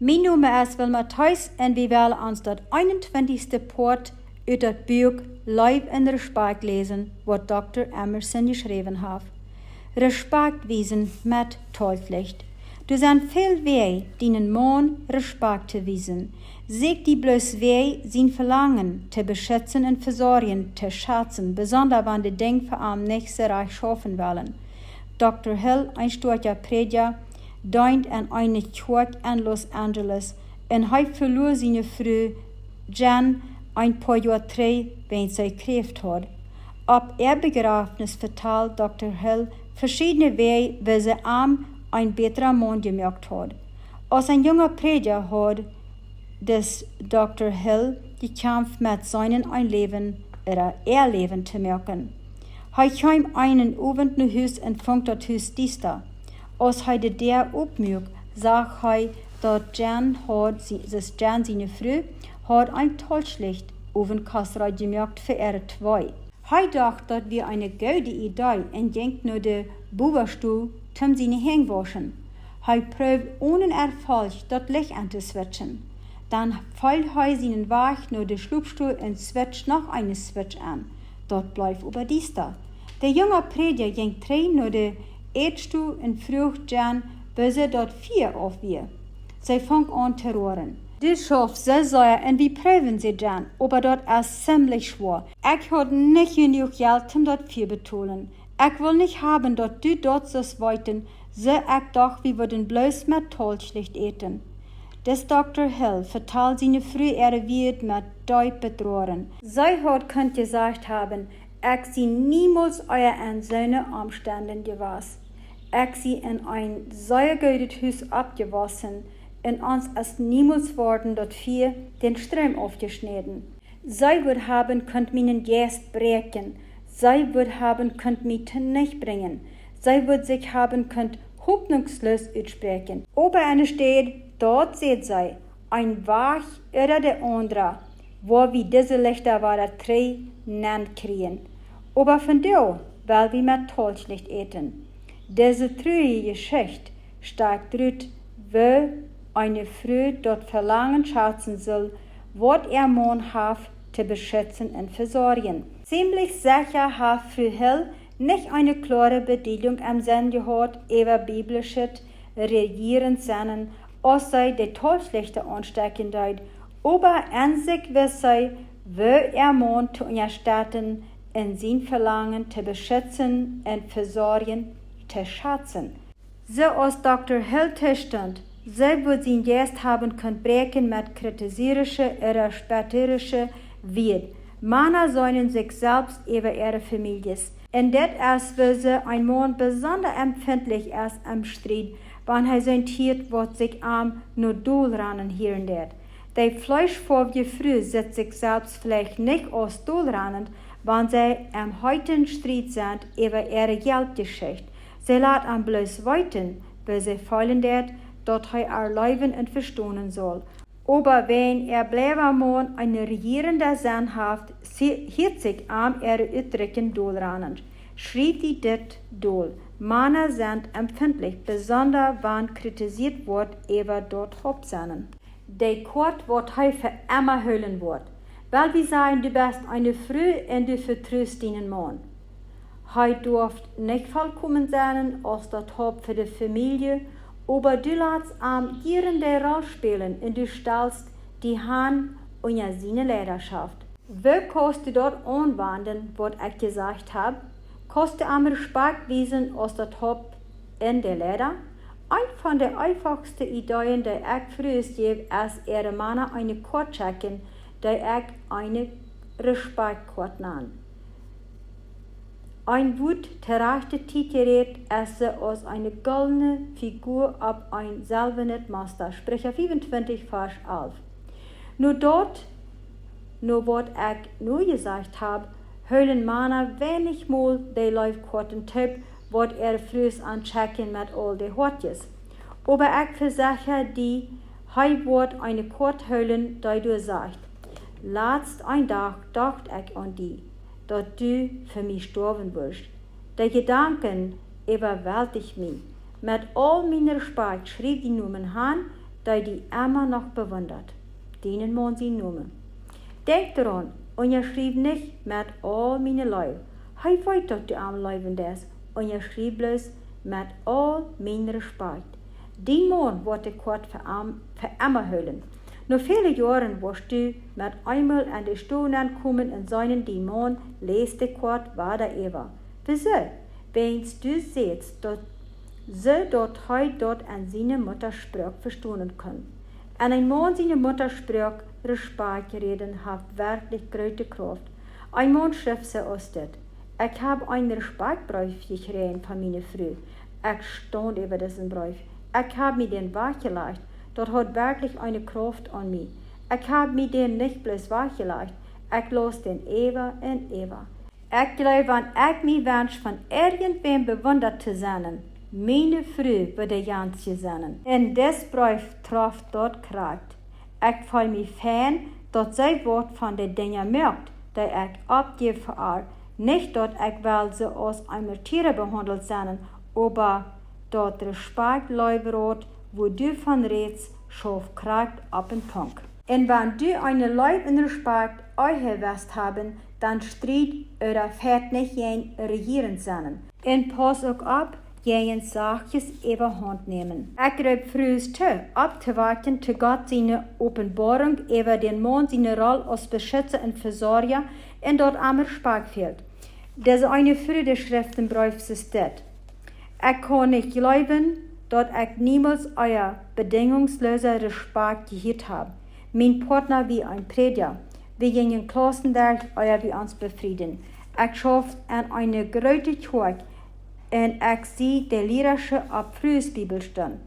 Mijn Name ist Wilma Theis en we willen ons dat 21ste poort uit het boek Live in Respect lezen, wat Dr. Emerson geschreven heeft. Respect wiesen met tollpflicht. Er zijn veel wegen die een man respect te wiesen. Zich die bloß wij zijn verlangen te beschützen en verzorgen, te schätzen, besonders wenn die Dinge für am nächsten Reich schaffen wollen. Dr. Hill, ein starker Prediger, dient an eine Kirche in Los Angeles en hij verloor seine Frau Jan ein paar Jahre wenn sie Kräft hat. Ab ihr Begräbnis vertelt Dr. Hill verschiedene Wege, wie sie ein besserer Mann gemacht hat. Als ein junger Prediger hat des Dr. Hill gekämpft mit seinem Erleben zu machen. Er kam einen Abend nach Haus und fängt das Haus dichter. Als er der opmügt, sagt er, dass Jan seine Frau hat ein Tollschlicht auf den Kasserei gemacht für ihre zwei. Er dachte, das wäre eine gute Idee und ging nach der Buberstuhl zum seine Hänge waschen. Er probt ohne Erfolg, das Licht anzuswitchen. Dann fällt er seinen Weg nach der Schlupfstuhl und switcht noch eine Switch an. Dort bleibt aber diester. Der junge Prediger ging nach der Erdstuhl und fragt Jan, bis er dort 4 auf wir. Sie fängt an zu rohren. Das schafft sie sehr und wir prüfen sie Jan, aber dort ist ziemlich schwer. Ich habe nicht genug Geld, um dort 4 betalen. Ich will nicht haben, dass du dort das weiten, so ich doch, wir würden bloß mit Tollschlicht eten. Das Dr. Hill vertelt seine Frau, wird mit Deut bedrohen. Sie hat könnt gesagt haben, ich sie niemals euer an seine Umständen gewesen. Ich sie in ein sehr gutes Haus abgewaschen, und uns ist niemals worden, dort 4 den Strom aufgeschnitten. Sie wird haben könnt meinen Geist brechen. Sie wird haben könnt mich nicht bringen. Sie wird sich haben könnt hoffnungslos aussprechen. Ober eine steht, dort seht sie, ein Weg oder der andere, wo wir diese Lichter war der 3 nennt kriegen. Aber von da, weil wir mit Tollschlicht eten. Diese traurige Geschichte steigt dort, wo eine Frau dort Verlangen schätzen soll, was ihr Mann hat, zu beschützen und versorgen. Ziemlich sicher hat Frau Hill nicht eine klare Bedeutung am Sinn gehabt, über biblisches Regieren seinen, als sie die Tollschlichter anstecken deut, aber an sich weiß sie, wo ihr Mann zu unterstützen, in sein Verlangen zu beschützen und versorgen, zu schätzen. So als Dr. Hill stand, sie wird sein Geist haben können brechen mit kritisierische oder spötterische Wut. Männer sollen sich selbst über ihre Familien. Und das ist, wo sie ein Mann besonders empfindlich ist am Streit, wenn er sein Tier, was sich nur Duhlrannen hören wird. Die fleischvorige Frau sieht sich selbst vielleicht nicht als Duhlrannend, wenn sie am heutigen Streit sind über ihre Geldgeschichte. Sie lässt am bloß weiten, weil sie fallen wird, dort er leben und verstehen soll. Aber wenn bleiben Mann eine regierende Sinn hat, hielt sich ihre Utdrücken Duhlrannen. Schrieb die dit Duhl. Männer sind empfindlich, besonders wenn kritisiert wird, über dort Hauptsachen. Der Kort wird für immer hüllen wird. Weil wir sagen, du bist eine Frau und du vertraust deinen Mann. Er durft nicht vollkommen sein, als das Haupt für die Familie, aber du lässt gierende Rolle spielen und du stellst die Hand unter seine Leidenschaft. Wo kannst du dort anwenden, was ich gesagt habe? Kannst du am Respekt wiesen, als das Haupt in der Leder? Eine von der einfachsten Ideen, die ich früher gebe, ist, ihre Männer eine Karte checken, die ich eine Respektkarte nenne. Ein gut terrachte Titelgerät ist als eine goldene Figur ab ein silbernes Master, sprich 25 Vers 11. Nur dort, nur was ich nur gesagt habe, hüllen Männer wenig mal die Live-Karten-Tipp, was früh anchecken mit all den Hortjes. Aber ich versichere die, wird eine Karte hüllen, die du sagst. Letzt ein Tag dachte ich an die, dass du für mich sterben wirst. Die Gedanken überwältigen mich. Mit all meiner Respekt schrieb die Nummern an, die immer noch bewundert. Denen man sie noemen. Denk daran, onderschrijf nicht met al meine Leib. Hij weet dat du am Leben des, onderschrijf bloß met al mijn respect. Die man wordt ik kort voor immer hüllen. Na viele Jahren warst du mit einmal an die Stunde ankommen und seinen die Mann leste kort weiter Eva. Wieso? Wenn du siehst, dass sie dort heute dort an seine Muttersprache verstehen können. Und ein Mann seine Muttersprache Respekt reden hat wirklich große Kraft. Ein Mann schrift sie aus das. Ich habe einen Respektbrief gekriegt von meiner Frau. Ich stand über diesen Brief. Ich habe mir den weggelegt. Das hat wirklich eine Kraft an mich. Ich habe mir den nicht bloß weggelegt. Ich las den Eva und Eva. Ich glaube, wenn ich mich wünsche, von irgendwem bewundert zu sein, meine Frau würde ganz sein. Und das Brief traf dort kriegt. Ich fühle mich fern, dass sie Wort von den Dingen merkt, die ich abgebe für ihr. Nicht, dass ich will sie als einmal Tiere behandelt sein, aber dort Respekt leibert, wo du von redest, scharf kriegt ab den Punkt. Und wenn du eine Leib in Respekt euch haben, dann stritt oder fährt nicht jen regieren sein. Und pass auch ab, jen Saches überhand nehmen. Ich glaube frühst abzuwarten, zu Gott seine Offenbarung über den Mann seine Rolle als Beschützer und Versorger und dort am Respekt fehlt. Das ist eine frühe Schriftenbrief steht. Ich kann nicht glauben, dass ich niemals euer bedingungsloser Respekt gehört habe. Mein Partner wie ein Prediger. Wir gingen Klassenwerk, euer wie uns befrieden. Ich schaffe an eine große Kirche und ich sehe die lyrische Abfrühsbibel stehen.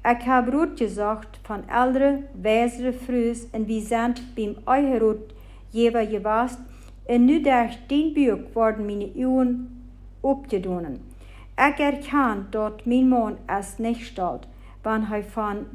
Ich habe Rot gesagt von älteren, weiseren Frühs und wir sind beim Eucherot jeweils gewasst und nur durch den Buch wurden meine Augen abgedonnen. Ich erkenne, dass mein Mann es nicht stellt, wenn er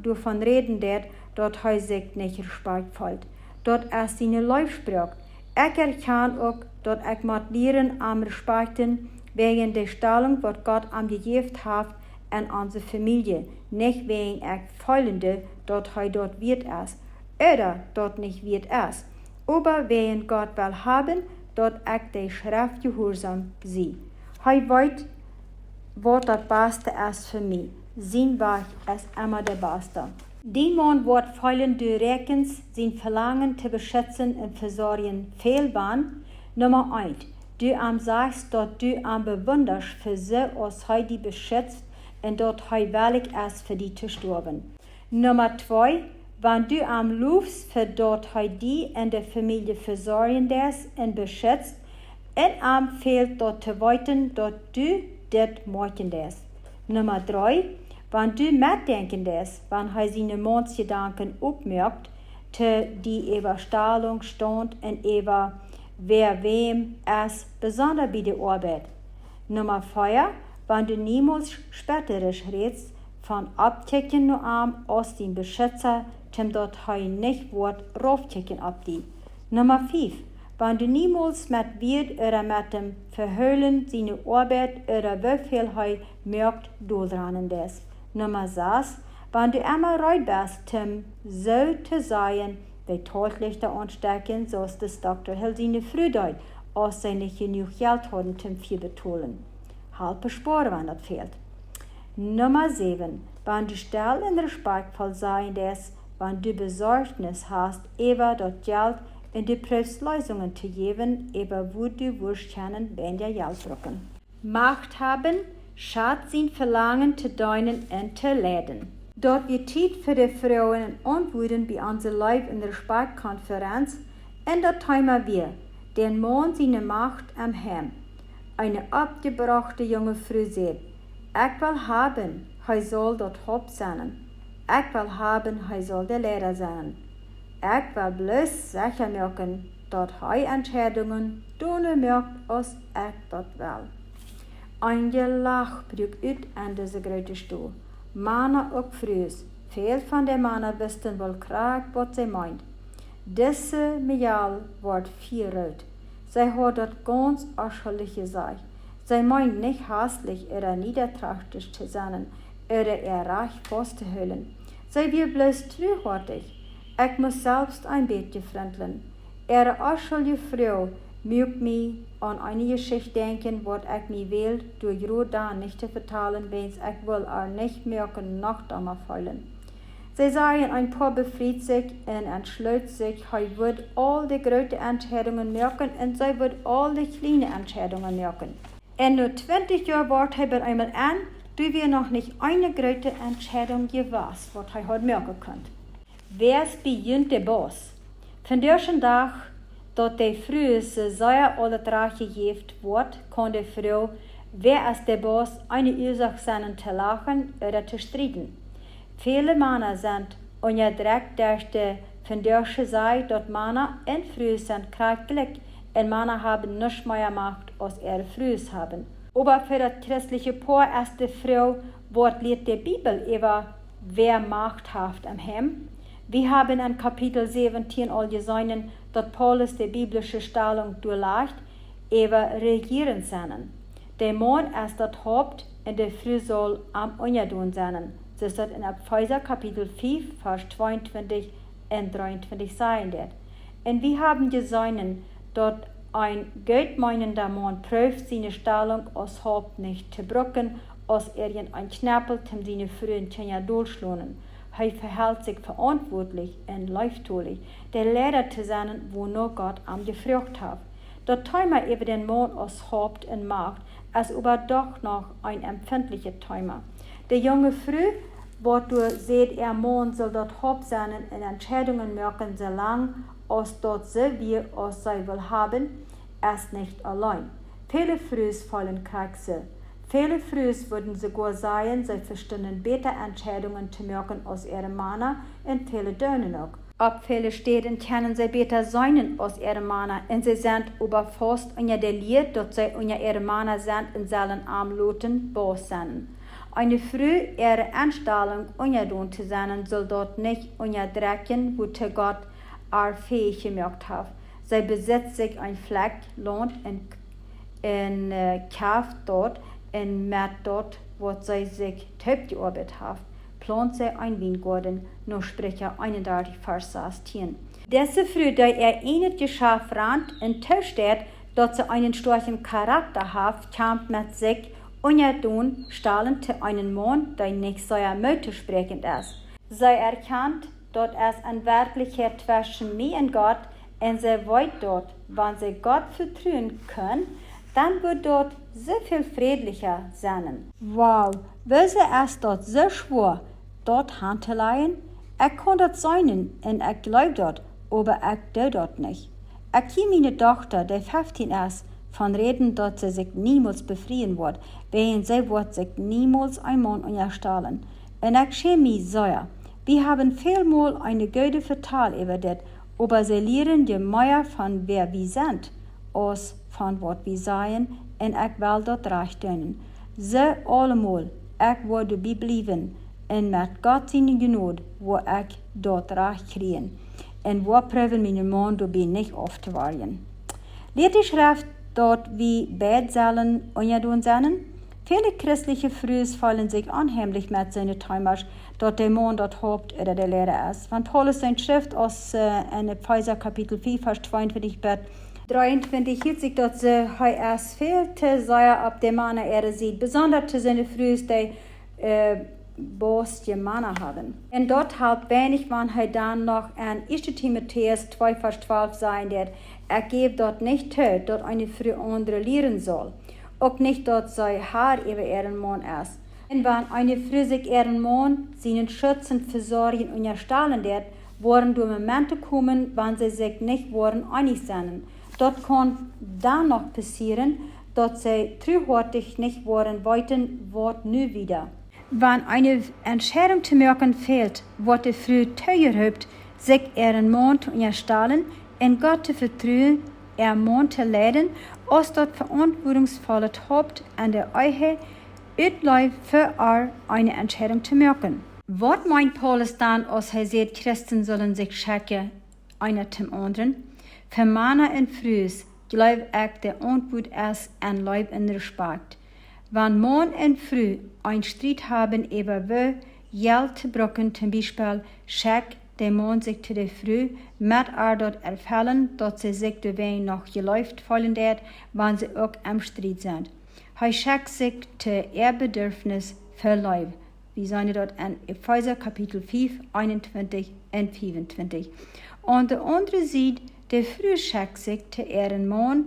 davon reden wird, dass er sich nicht respektvoll, dass er seine Leib spricht. Ich erkenne auch, dass ich mit Lehren am Respekten wegen der Stellung, was Gott am gegeben hat, in unsere Familie, nicht wegen ich feulende, dass er dort wird es, oder dort nicht wird es, aber wegen Gott will haben, dass ich die Schrift gehorsam sehe. Er weiß, was das Beste ist für mich. Sein Weg ist immer der Beste. Die Mann wird feilen du Rekens, sein Verlangen zu beschützen und versorgen fehlbahn. Nummer 1. Du sagst, dass du bewunderst für sie, als er die beschützt und dass er willig ist, für die zu sterben. Nummer 2. Wenn du lufst, für dass er die in der Familie versorgen lässt und beschützt, und fehlt dort zu weiten, dass du das machen lässt. Nummer 3. Wenn du mitdenken lässt, wenn er seine Mannsgedanken aufmerkt, die über Stellung stand und über wer wem es besonders bei der Arbeit. Nummer 4. Wenn du niemals späterisch redest, von abchecken nur aus dem Beschützer, zum dort er nicht wird raufchecken ab die. Nummer 5. Wenn du niemals mit wird oder mit dem Verhüllen seine Arbeit oder wieviel er merkt, durchrennen lässt. Nummer 6. Wenn du immer reut bist, so zu sein, die Todlichter anstecken, so ist das Dr. Hill seine Frühdeut, als sie nicht genug Geld haben, viel betonen. Halbe Spore, wenn das fehlt. Nummer 7. Wenn du still und respektvoll sein lässt, wenn du Besorgnis hast, über das Geld und du prüfst Lösungen zu geben, über wo du wirst können, wenn dir Geld brauchen. Macht haben, schadet sein Verlangen zu deinen und zu leiden. Dort wir Zeit für die Frauen antworten bei unserer Live- und Respektkonferenz, und dort teilen wir den Mann seine Macht am Heim. Eine abgebrachte junge Frau sagt, ich will haben, er soll dort Haupt sein. Ich will haben, er soll der Lehrer sein. Ich will bloß sicher merken, dass er Entscheidungen tun merkt, als ich das will. Ein Gelach bricht ut an diese große Stuhl. Männer und Frauen, viel von den Männern wissen wohl krass, was sie meint. Diese Mial wird viel rot. Sie hat das ganz ausschuldig gesagt. Sie meint nicht hässlich oder niederträchtig zu sein oder ihr Reich festzuhalten. Sei wir bloß treuhartig. Ich muss selbst ein beetje fremdeln. Aschelje Frau mögt mich an eine Geschichte denken, wat ich mir will, durch Rodan nicht zu vertalen, wenn's ich will nicht merken, Nacht einmal fallen. Sie sagen, ein paar befreit sich und entschloss sich, er wird all die großen Entscheidungen merken und sie wird all die kleinen Entscheidungen merken. Und nur 20 Jahre wart er einmal an, du wir noch nicht eine große Entscheidung gewusst, was er heute merken könnt. Wer ist beginnt der Boss? Von diesem Tag, dat die Früh sehr alle Drache geeft wordt, kann die Frau, wer ist der Boss, eine Ursache sein zu lachen oder zu streiten. Viele Männer sind ungedreckt durch die von der Seite, dass Männer in Früh sind krank und Männer haben nicht mehr Macht, als ihre Früh haben. Aber für das christliche Paar ist die Frau, was lehrt die Bibel über wer Macht hat am Himmel. Wir haben in Kapitel 17 all gesehen, dass Paulus die biblische Stellung durchlegt, über regieren sein. Der Mann ist das Haupt und der Frau soll am Untertun sein. Das ist in Epheser Kapitel 5, Vers 22 und 23 sein wird. Und wir haben gesehen, dass ein geldmeinender Mann prüft seine Stellung als Haupt nicht zu brücken, als ein Knäppel, um seine frühen Kinder durchschlagen. Er verhält sich verantwortlich und leichttulich, der Lehrer zu sein, wo nur Gott am gefragt hat. Das Thema über den Mann als Haupt und Macht ist aber doch noch ein empfindliches Thema. Der junge Frau, wodurch seht Mann soll dort Haupt sein und Entscheidungen merken, so lang als dort wir als sie will haben, ist nicht allein. Viele Frühs fallen Kriegse. Viele Frühs würden sogar sagen, sie verstehen besser Entscheidungen zu merken als ihre Männer und viele Dönen auch. Ab viele Städten können sie besser sein als ihre Männer und sie sind aber fast unter der Lied, dass sie unter ihre Männer sind und sollen am Loten Boss sein. Eine Frau, ihre Anstellung untertun zu sein, soll dort nicht unterdrücken, wozu Gott fähig gemacht hat. Sie besitzt sich ein Fleck, Land und kauft dort und mit dort, wo sie sich taub gearbeitet hat, plant sie ein Weingarten, nach Sprecher 31, Vers 16. Diese Frau, die nicht geschafft rannt und steht, dass sie einen starken Charakter hat, kämpft mit sich untertun, stellen zu einem Mann, der nicht sehr müttersprechend ist. Sie erkennt, dass es eine Wirklichkeit zwischen mir und Gott und sie weiß dort, wenn sie Gott vertrauen können, dann wird dort so viel friedlicher sein. Wow, wieso ist dort so schwer, dort handzulegen? Ich kann das sein und ich glaube dort, aber ich tue dort nicht. Ich kenne meine Tochter, die 15 ist, von reden, dass sie sich niemals befreien wird, während sie wird sich niemals ein Mann unterstellen. Und ich schäme mich sehr. Wir haben vielmal eine gute Vertal über das, aber sie lernen je mehr von wer wir sind, als von was wir sagen, und ich will dort recht tun. So allemal, ich will dabei bleiben, und mit Gott seine Gnade, wo ich dort recht kriegen. Und wo prüfen meine Mann dabei nicht aufzuweilen. Leert die Schrift dort wie Betsallen untertun sein? Viele christliche Frühs fallen sich anheimlich mit seinen Träumers, dort der Mann dort Haupt oder der Lehrer ist. Wenn Paulus seine Schrift aus in Epheser Kapitel 4, Vers 22 bis 23 hielt sich dort so, er ist viel zu sehr ab der Männer sieht, besonders zu seinen Frühs, die Boss die Männer haben. Und dort halt wenig, wenn er dann noch an 1. Timotheus 2, Vers 12 sein wird, gebe dort nicht zu, dort eine Frau andere lehren soll. Auch nicht dort sei Haar über ihren Mann ist. Und wenn eine Frau sich ihren Mann, seinen schützend versorgen und erstellen wird, werden die Momente kommen, wenn sie sich nicht einig sind. Dort kann dann noch passieren, dass sie treuhärtig nicht wollten, wird nie wieder. Wenn eine Entscheidung zu merken fehlt, wird die Frau teuerhaft, sich ihren Mann zu erstellen und Gott zu vertrauen, ihren Mann zu leiden, als dort verantwortungsvolle Haupt an der Eiche utläuft für eine Entscheidung zu merken. Was meint Paulus dann, als er sagt, Christen sollen sich schicken, einer zum anderen? Für Männer und Frühs, glaube ich, der Antwort ist ein Leib in Respekt. Wenn Mann und Frau einen Streit haben über wo Geld te brukken, zum Beispiel Scheck, der Mond sich zu der Früh, mit dort erfällen, dass sie sich de Wein noch geläuft fallen wird, wann sie auch am Streit sind. Hij schickt sich zu Bedürfnis für Leib. Wir sehen dort in Epheser Kapitel 5, 21 und 25. Und der andere sieht, der Früh schickt sich zu Mann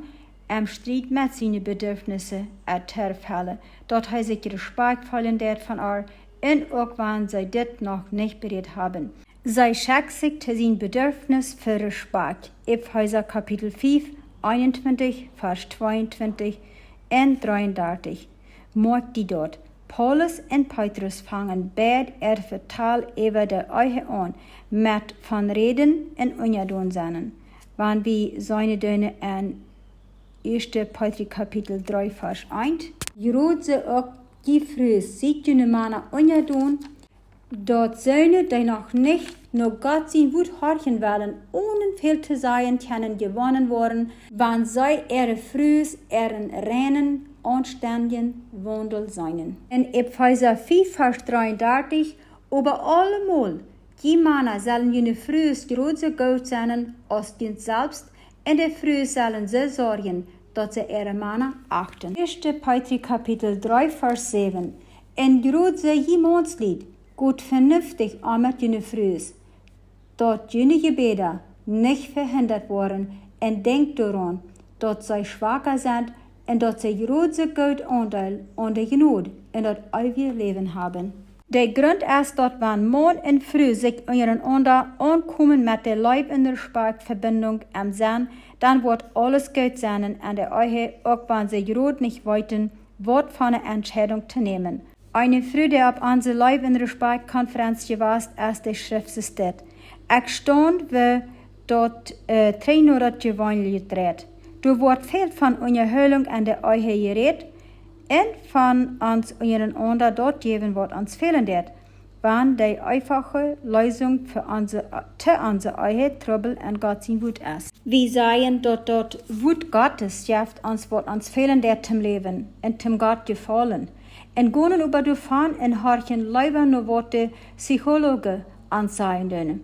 am Streit mit seinen Bedürfnissen zu erfüllen. Dort hij sich Respekt fallen wird von und auch wenn sie das noch nicht bereit haben. Sie schickt sich zu seinem Bedürfnis für Respekt. Epheser Kapitel 5, 21, Vers 22 und 33. Merkt die dort. Paulus und Petrus fangen beide vertal über der Eiche an, mit von Reden und Unjadon seinen. Wann wir seine Döne in 1. Petrus Kapitel 3, Vers 1. Jerot sie auch die Früh, sieht die Männer Unjadon, dort seine, die noch nicht nur Gott sein Wut horchen wollen, ohne viel zu sein, können gewonnen worden, wann sei Frühs, reinen, anständigen Wandel seinen. In Epheser 5, Vers 33, aber allemal, die Männer sollen jene Frühs große Gott sein, als die selbst, und die Frühs sollen sie sorgen, dass sie ihre Männer achten. 1. Petrus Kapitel 3, Vers 7. In große Jemandslied, gut vernünftig mit jene Frühs, dort jene Gebete nicht verhindert worden, und denkt daran, dass sie schwacher sind, und dass sie große Gott Anteil an der Gnade in das ewige Leben haben. Der Grund ist, dass wenn Mann und Frau sich untereinander ankommen mit der Leib in der Verbindung am Sein, dann wird alles gut sein an der Ehe, auch wenn sie gerade nicht wollten, wird von einer Entscheidung zu nehmen. Eine Frau, die auf unsere Leib in der Konferenz gewesen ist, die Schrift steht. Ich stand, wie dort 300 gewöhnlich dreht. Du wird viel von unserer Höhlung an der Ehe geredet und von uns untereinander dort geben, was uns fehlen wird, wenn die einfache Lösung für unsere Ehe Trouble und Gott sein Wut ist. Wir sagen, dass dort Wut Gottes schafft uns, was uns fehlen wird zum Leben und zum Gott gefallen. Und gehen über die Fahren und horchen lieber nur Worte Psychologen anzeigen.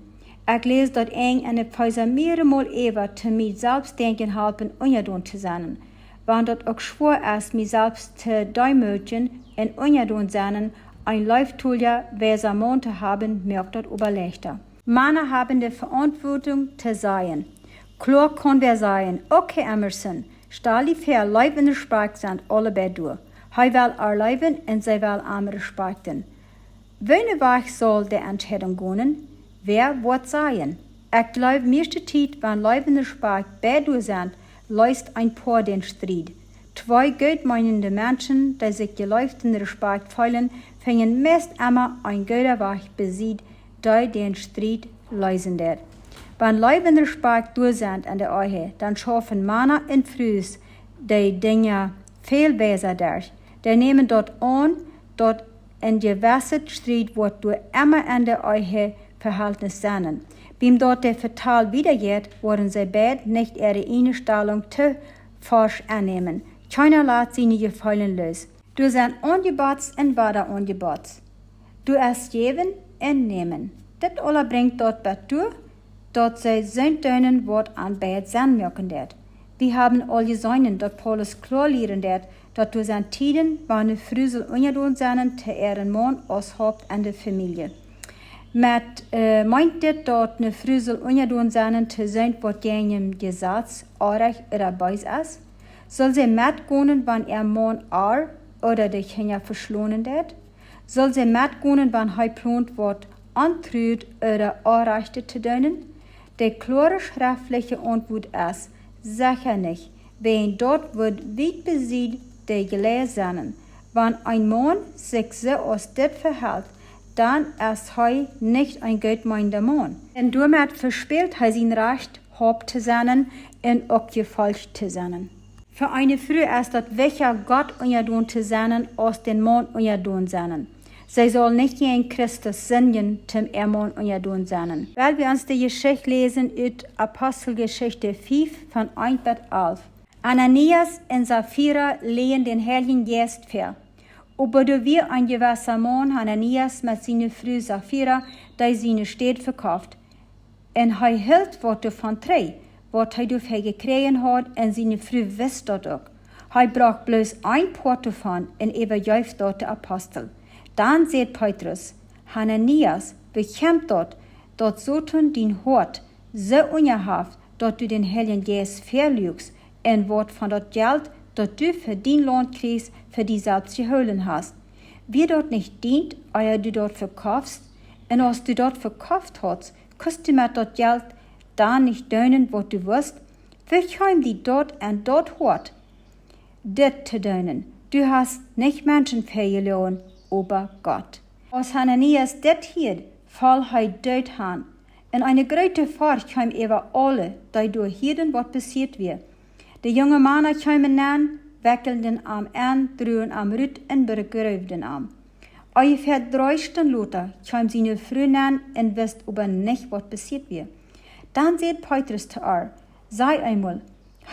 Ich lese dort eng in Epheser mehrere über zu mir selbst denken helfen, unjadon zu sein. Wenn dort auch schwor ist, mir selbst zu demütigen und unjadon sein, ein Läuftulja, wer sie Mond zu haben, merkt dort überlegter. Männer haben die Verantwortung zu sein. Klar kann wer sein, okay Emerson, stell die fair, Leib in der Sprache sind alle bei du. Hij will erleben und sie will am respekten. Wann Weg soll die Entscheidung gehen? Wer wird sein? Ich glaube, meiste Zeit, wenn Leib in der Sprache bei du sind, läuft ein paar den Streit. Zwei gutmeinende Menschen, die sich geläuft in der Sprache fühlen, fingen meist immer ein guter Weg besiegt, die den Streit lösen wird. Wenn Leib in der Sprache du sind an der Ehe, dann schaffen Männer und Frühs die Dinge viel besser durch. Die nehmen dort an, dort in gewisser Streit wird du immer an der Ehe Verhältnis sein. Beim dort der Vertal wiedergeht, wollen sie beide nicht ihre Einstellung zu forsch annehmen. Keiner lässt seine Gefallen los. Du sind angebotzt und weiter angebotzt. Du erst geben und nehmen. Das alles bringt dort dazu, dass sie sein Tönen Wort an beide sein mögen wird. Wir haben alle gesehen, dass Paulus klar lehren wird, dass du sein Tiden, wann eine Früsel unjadon sein, zu ihren Mann als Haupt an der Familie. Meint das, dass eine Früsel unjadon sein, zu sein, was jenem Gesetz, Arech oder Beis ist? Soll sie mitgehen, wenn ihr Mann oder die Kinder verschlonen wird? Soll sie mitgehen, wenn er plant wird, antrüht oder Anrechte zu tun? Die klare schriftliche Antwort ist, sicher nicht. Wen dort wird weit besiegt, die gelesen. Wenn ein Mann sich so aus das verhält, dann ist er nicht ein gutmeinender Mann. Denn damit verspielt er sein Recht, Haupt zu sein und auch falsch zu sein. Für eine Frau ist das welcher Gott unjadon zu sein, als den Mann unjadon sein. Sie soll nicht in Christus singen, zum Mann unjadon sein. Weil wir uns die Geschichte lesen, aus Apostelgeschichte 5 von 1 bis 11. Ananias und Sapphira lehen den Heiligen Geist vor. Aber du wir ein gewisser Mann Hananias mit seiner Frau Sapphira, die seine Stadt verkauft. Und er hielt, was du von drei, was er dafür gekriegt hat, und seine Frau wusste das auch. Er brach bloß ein Port davon und überjäuft dort der Apostel. Dann sagt Petrus, Hananias, bekämpft dort so tun den Hort, so ungehaft, dort du den Heiligen Geist verlügst, und wat von dort Geld, dort du für den Lohn kriegst, für die selbst geholen hast. Wie dort nicht dient, euer du dort verkaufst, und als du dort verkauft hast, kannst du mit dort Geld da nicht dönen, was du wirst, verkäum die dort und dort Hort. Dit zu dönen, du hast nicht Menschen verloren, aber Gott. Als Hananias dit hier, fall er dort an. Und eine große Furcht kam über alle, die durch hielten, was passiert wird. Die jungen Männer kamen an, wickelten am an, drohen am Rüt und begraubten am. Ungefähr 3 Stunden later kam seine Frau an und wusste aber nicht, was passiert wird. Dann sagt Petrus zu ihr, sei einmal,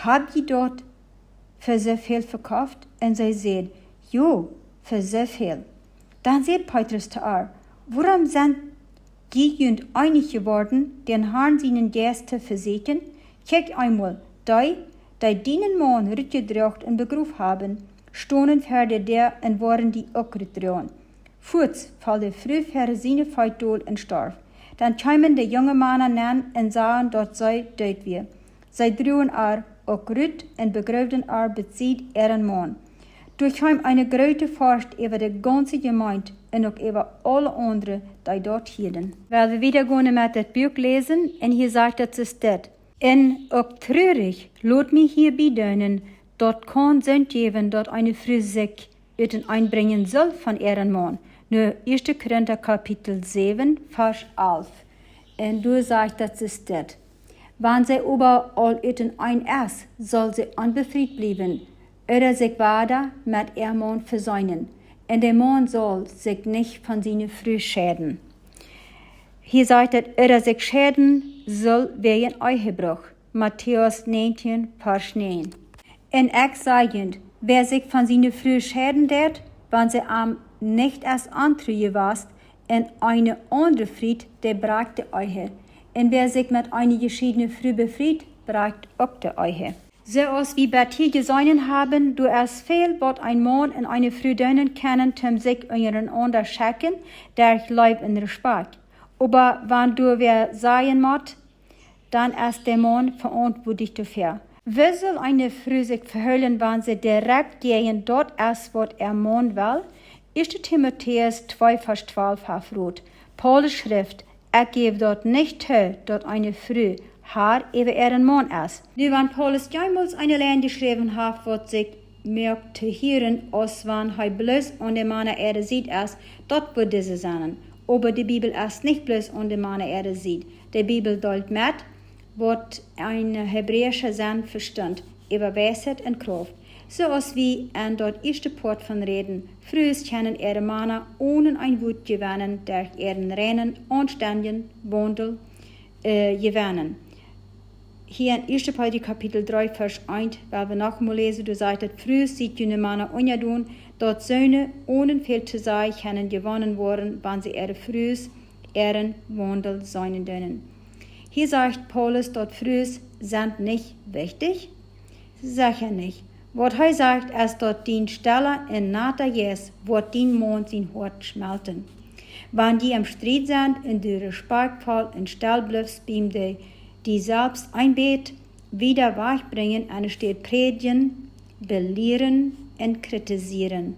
habt ihr dort für so viel verkauft? Und sie sagt, jo, für so viel. Dann sagt Petrus zu ihr, warum sind die einig geworden, den Herrn seinen Gästen verseken? Kijk einmal, die dienen Mann rückgedrückt und begruf haben, stonden vor der und waren die auch gedrohen. Furz fall der Früh für seine Feitdol und starb. Dann kamen die jungen Männer an und sahen, dort sei dort wir. Sie drohen auch rüt und begraubten bezieht ihren Mann. Durch eine große Furcht über die ganze Gemeinde und auch über alle anderen, die dort hielten. Weil wir wieder gehen mit das Buch lesen, und hier sagt es das. Und auch traurig, lot mich hier bidönen, dort kann Sünd geben, dort eine Frau sich einbringen soll von ihrem Mann. Nur 1. Korinther Kapitel 7, Vers 11. Und du sagst, das ist das. Wenn sie überall ein ist, soll sie unbefriedigt bleiben, oder sich weiter mit ihrem Mann versöhnen. Und der Mann soll sich nicht von seiner Frau schäden. Hier sagt es, oder sich schäden soll wegen Ehebruch. Matthäus 19, Vers 9. Und ich sage, wer sich von seiner Frau schäden wird, wenn sie am nicht als Antrüge warst, und eine andere Fried, der braucht die Ehe. Und wer sich mit einer geschiedenen Frau befriedet, braucht auch die Ehe. So als wie wir hier gesehen haben, du es viel, was ein Mann und eine Frau dönen können, zum sich untereinander schicken, der Leib in Respekt. Aber wenn du wer sein musst, dann ist der Mann verantwortlich dafür. Wie soll eine Frau sich verhüllen, wenn sie direkt gegen dort ist, was ihr Mann will? 1. Timotheus 2, Vers 12 herfragt. Paulus Schrift, gebe dort nicht zu, dort eine Frau Herr über ihren Mann ist. Nu, wenn Paulus jemals eine Lehre geschrieben hat, was sich mehr zu hören, als wenn er bloß an der Mann Erde sieht, ist, dort wird diese sein. Aber die Bibel ist nicht bloß an der Mann Erde sieht. Die Bibel deutet mit, was ein hebräischer Sinn verstand, überwässert und Kraft. So als wie an dort erste Port von Reden, frühes können ihre Männer ohne ein Wut gewinnen, durch ihren reinen, anständigen Wandel gewinnen. Hier in 1. Petrus Kapitel 3, Vers 1, weil wir nochmal lesen, du sagst, früher sieht junge Männer unjadun, dort Söhne ohne viel zu sein, können gewonnen worden, wenn sie ihre frühes, ihren Wandel sein dürfen. Hier sagt Paulus, dort frühes sind nicht wichtig? Sicher nicht. Was er sagt, ist dort die Stelle in Nata Jes, wo die Mond sein Hort schmelten. Wenn die am Streit sind, in der Respektvoll und still bleibst, beim die selbst ein Bet wieder weichbringen, anstatt predigen, belehren und kritisieren.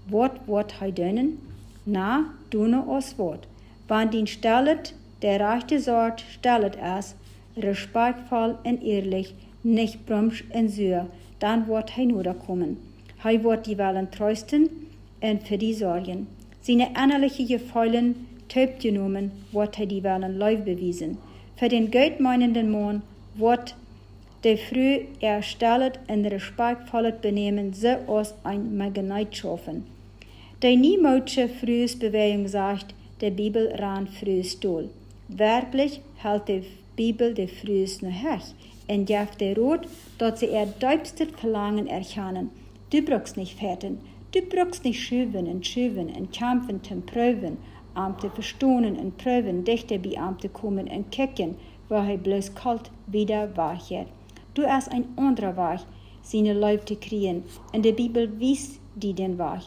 Wat hij doen? Na, doen ons wat. Wenn die stellet, der rechte Sort stellet es, respektvoll und ehrlich, nicht brumsch und sur, dann wird hij kommen. Hij wird die Wellen trösten und für die sorgen. Seine innerliche Gefühlen töbt genommen, wird hij die Wellen Leib bewiesen. Für den geldmeinenden Mann wird der früh erstellt und respektvolles Benehmen so aus ein Magnet schaffen. Die niemögliche Frühsbewegung sagt, der Bibel ran frühes Stuhl. Wirklich hält die Bibel der Frühs nur hech und gibt der Rot, dass sie ihr tiefstes Verlangen erkennen. Du brauchst nicht fährten, Du brauchst nicht schüven und kämpfen zum Prüfen, te verstonen und prüfen, dichter bei te kommen und kicken, wo bloß kalt wieder wachert. Du hast ein anderer Weg, seine Leib zu kriegen, und die Bibel wies die den Weg.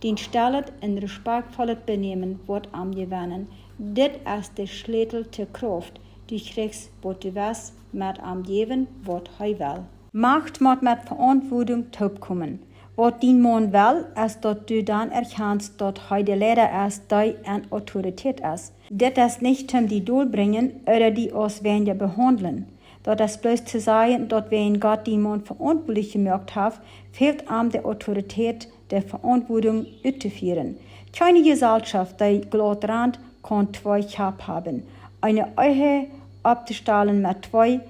Den stellet und respektvolles Benehmen wird gewinnen. Dit ist der Schlüssel zur Kraft. Du kriegst, was du weißt, mit geben, was will. Macht mit Verantwortung kommen. Was dein Mann will, ist, dass du dann erkennst, dass der Lehrer ist, der eine Autorität ist. Das ist nicht die Doel bringen oder die uns weniger behandeln. Das ist bloß zu sagen, dass wenn Gott den Mann verantwortlich gemacht hat, fehlt ihm die Autorität, der Verantwortung auszuführen. Keine Gesellschaft, die glatt rennt, kann zwei Köpfe haben. Eine Ehe abzustellen mit zwei,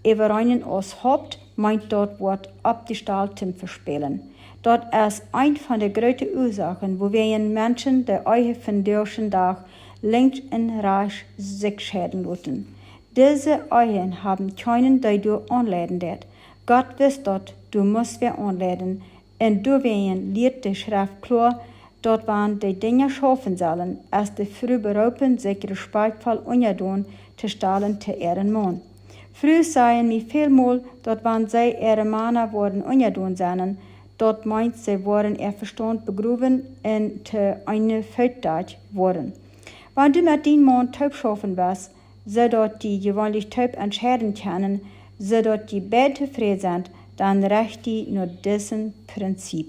über einen als Haupt, meint dort wird abgestellt zum Verspielen. Das ist eine von der größten Ursachen, wo wir Menschen der Ehe von durch Tag links und rechts sich schäden lassen. Diese Ehen haben keinen, der du anleiten wird. Gott wisst dort, du musst wir anleiten. Und du werden liert die Schrift klar, dort waren die Dinge schaffen sollen, als die früh berufen, sich respektvoll untertun zu stellen zu ihren Mann. Früh seien mir vielmal, dort waren sie ihre Männer worden untertun seien, dort meint sie waren ihr Verstand begrüben und zu eine Feldtag worden. Wenn du mit dem Mann taub schaffen wirst, so dort die gewöhnlich taub entscheiden können, so dort die beide zufrieden sind, dann recht die nur diesem Prinzip.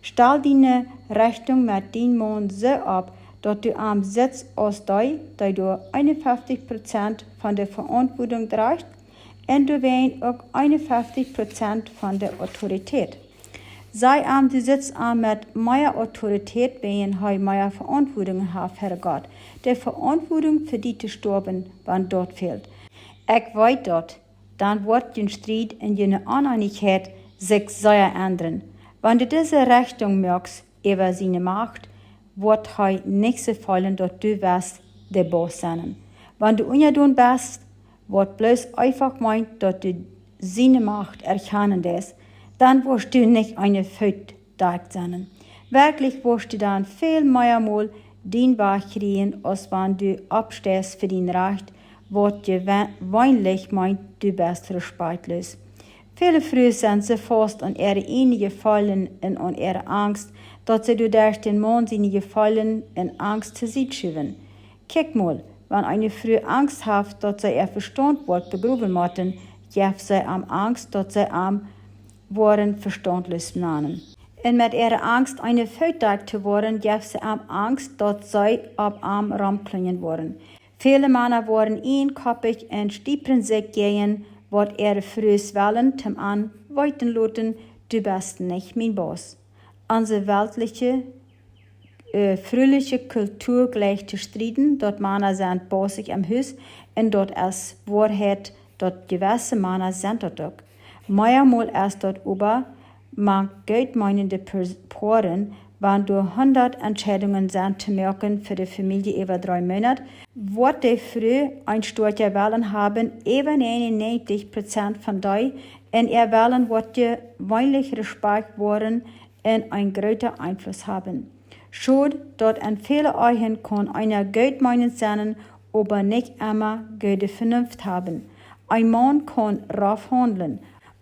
Stell deine Rechnung mit dem Mann so ab, dass du am Sitz aus dir, da du 51% von der Verantwortung trägst, und du wählst auch 51% von der Autorität. Sei am du sitzt am mit mehr Autorität, wenn er mehr Verantwortung hat, Herr Gott. Der Verantwortung für die zu sterben, wenn dort fehlt. Ich weiß dort, dann wird den Streit in jene Uneinigkeit sich sehr ändern. Wenn du diese Rechnung merkst über seine Macht, wird er nicht so fallen, dass du wirst der Boss sein. Wenn du untertun bist, wird bloß einfach meint, dass du seine Macht erkennen wirst, dann wirst du nicht eine Feud sein. Wirklich wirst du dann viel mehr mal den Weg kriegen, als wenn du abstehst für den Recht, was gewöhnlich meint, du bist respektlos. Viele früh sind sie fast an ihre innige Fallen und an ihre Angst, dass sie durch den Mann seine Gefallen in Angst zu sich schieben. Kick mal, wenn eine früh Angst hat, dass sie ihr Verstand wird begrüben müssen, gibt sie am Angst, dass sie am worden verstandlos nennen. Und mit ihrer Angst, eine Feldtag zu werden, gibt sie am Angst, dass sie ab am Ramklingen worden. Viele Männer waren einkoppig und stiepern sich gegen, was ihre frühes Wellen zum an weiten loten, du bist nicht mein Boss. Unsere weltliche, fröhliche Kultur gleich zu streiten, dort Männer sind bossig am Haus und dort ist Wahrheit, dort gewisse Männer sind dort auch. Mehrmal ist dort aber, mag geldmeinende Paaren, wenn du 100 Entscheidungen sind zu merken für die Familie über 3 Monate, wird die früh ein starker Wellen haben, eben 91% von dir, und ihr Wellen wird dir wenig Respekt worden und einen großen Einfluss haben. Schon dort an viele Ehen kann einer geldmeinend sein, aber nicht immer gute Vernunft haben. Ein Mann kann rauf handeln.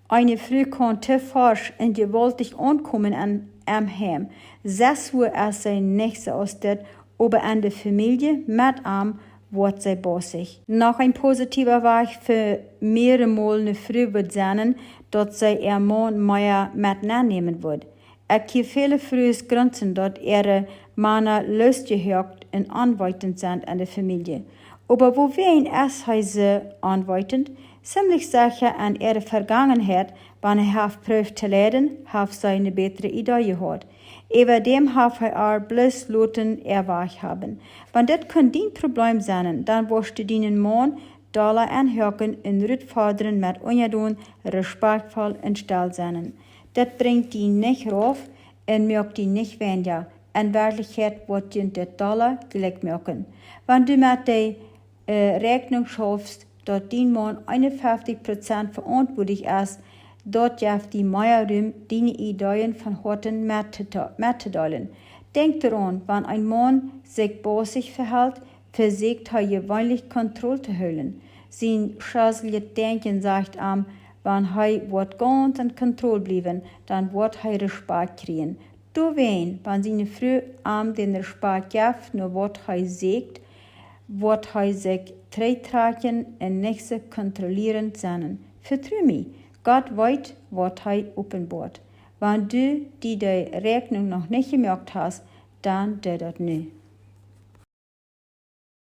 Eine Frau kann zu forsch und gewaltig ankommen an Heim. Das ist sie nicht so aus der, aber an der Familie mit ihm wird sie bossig. Noch ein positiver Weg für mehrere Mal eine Frau wird sein, dass sie ihr Mann mehr mitnehmen wird. Es gibt viele frühe Grenzen, dass ihre Männer losgehört und anweitend sind an der Familie. Aber wo wir in Essheise anweitend, ziemlich sicher an ihre Vergangenheit, wenn er prüft zu lernen, hat sie eine bessere Idee gehabt. Über dem hat er bloß Loten erwacht haben. Wenn das kein Problem sein, dann wirst du deinen Mann Dollar anhören und rückfordern mit Untertun, respektvoll und still sein. Das bringt ihn nicht rauf und merkt ihn nicht weniger. In Wirklichkeit wird ihn der Dollar gleich merken. Wenn du mit der Rechnung schaffst, dass dein Mann 51% verantwortlich ist, dort jaft die Meierum deine Ideen von Horten mitteilen. Denk daran, wenn ein Mann sich bosig verhält, versucht er gewöhnlich Kontrolle zu holen. Sein schäßliches Denken sagt ihm, wenn er wird ganz in Kontrolle bleiben, dann wird er Respekt kriegen. Du wenn seine Frau ihm den Respekt gibt, nur was er sagt, wird er sich treten und nicht so kontrollieren sein. Vertrau mir, Gott weiß, was er offenbart. Wenn du die Rechnung noch nicht gemerkt hast, dann tut das nicht.